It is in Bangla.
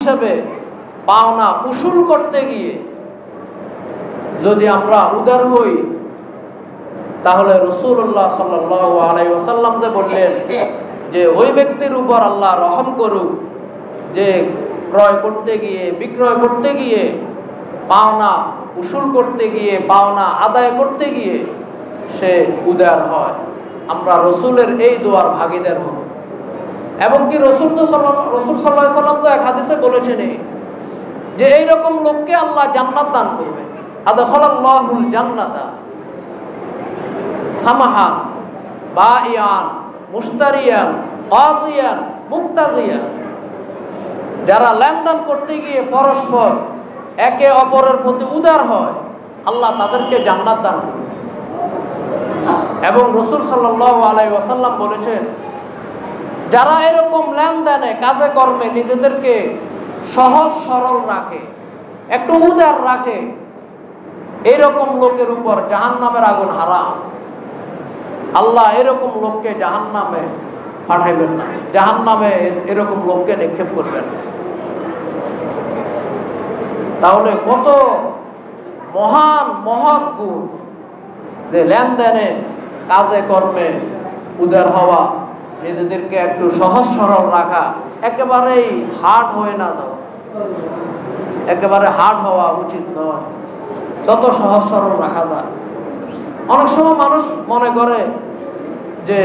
হিসেবে পাওনা উসুল করতে গিয়ে যদি আমরা উদার হই, তাহলে রাসূলুল্লাহ সাল্লাল্লাহু আলাইহি ওয়াসাল্লাম যে বললেন যে ওই ব্যক্তির উপর আল্লাহ রহম করুক যে ক্রয় করতে গিয়ে, বিক্রয় করতে গিয়ে, পাওনা উসুল করতে গিয়ে, পাওনা আদায় করতে গিয়ে সে উদার হয়। আমরা রসুলের এই দোয়ার ভাগীদার হব। এবং কি রসুল সাল্লাল্লাহু আলাইহি ওয়াসাল্লাম তো এক হাদিসে বলেছেন যে এইরকম লোককে আল্লাহ জান্নাত দান করবে। আদখালাল্লাহুল জান্নাতা সামাহান বায়ান মুশতারিয়ান কাযিয়ান মুক্তাযিয়ান। যারা লেনদেন করতে গিয়ে পরস্পর একে অপরের প্রতি উদার হয়, আল্লাহ তাদেরকে জান্নাত দান করবে। এবং রাসূল সাল্লাল্লাহু আলাইহি ওয়াসাল্লাম বলেছেন, যারা এরকম লেনদেনে কাজে কর্মে নিজেদেরকে সহজ সরল রাখে, একটু উদার রাখে, এরকম লোকের উপর জাহান্নামের আগুন হারাম। আল্লাহ এরকম লোককে জাহান্নামে পাঠাইবেন না, জাহান্নামে এরকম লোককে নিক্ষেপ করবেন। তাহলে কত মহান মহৎ গুণ যে লেনদেনে কাজে কর্মে উদার হওয়া, নিজেদেরকে একটু সহজ সরল রাখা, একেবারেই হার্ড হয়ে না যাওয়া, একেবারে হার্ড হওয়া উচিত নয়, যত সহজ সরল রাখা যায়। অনেক সময় মানুষ মনে করে যে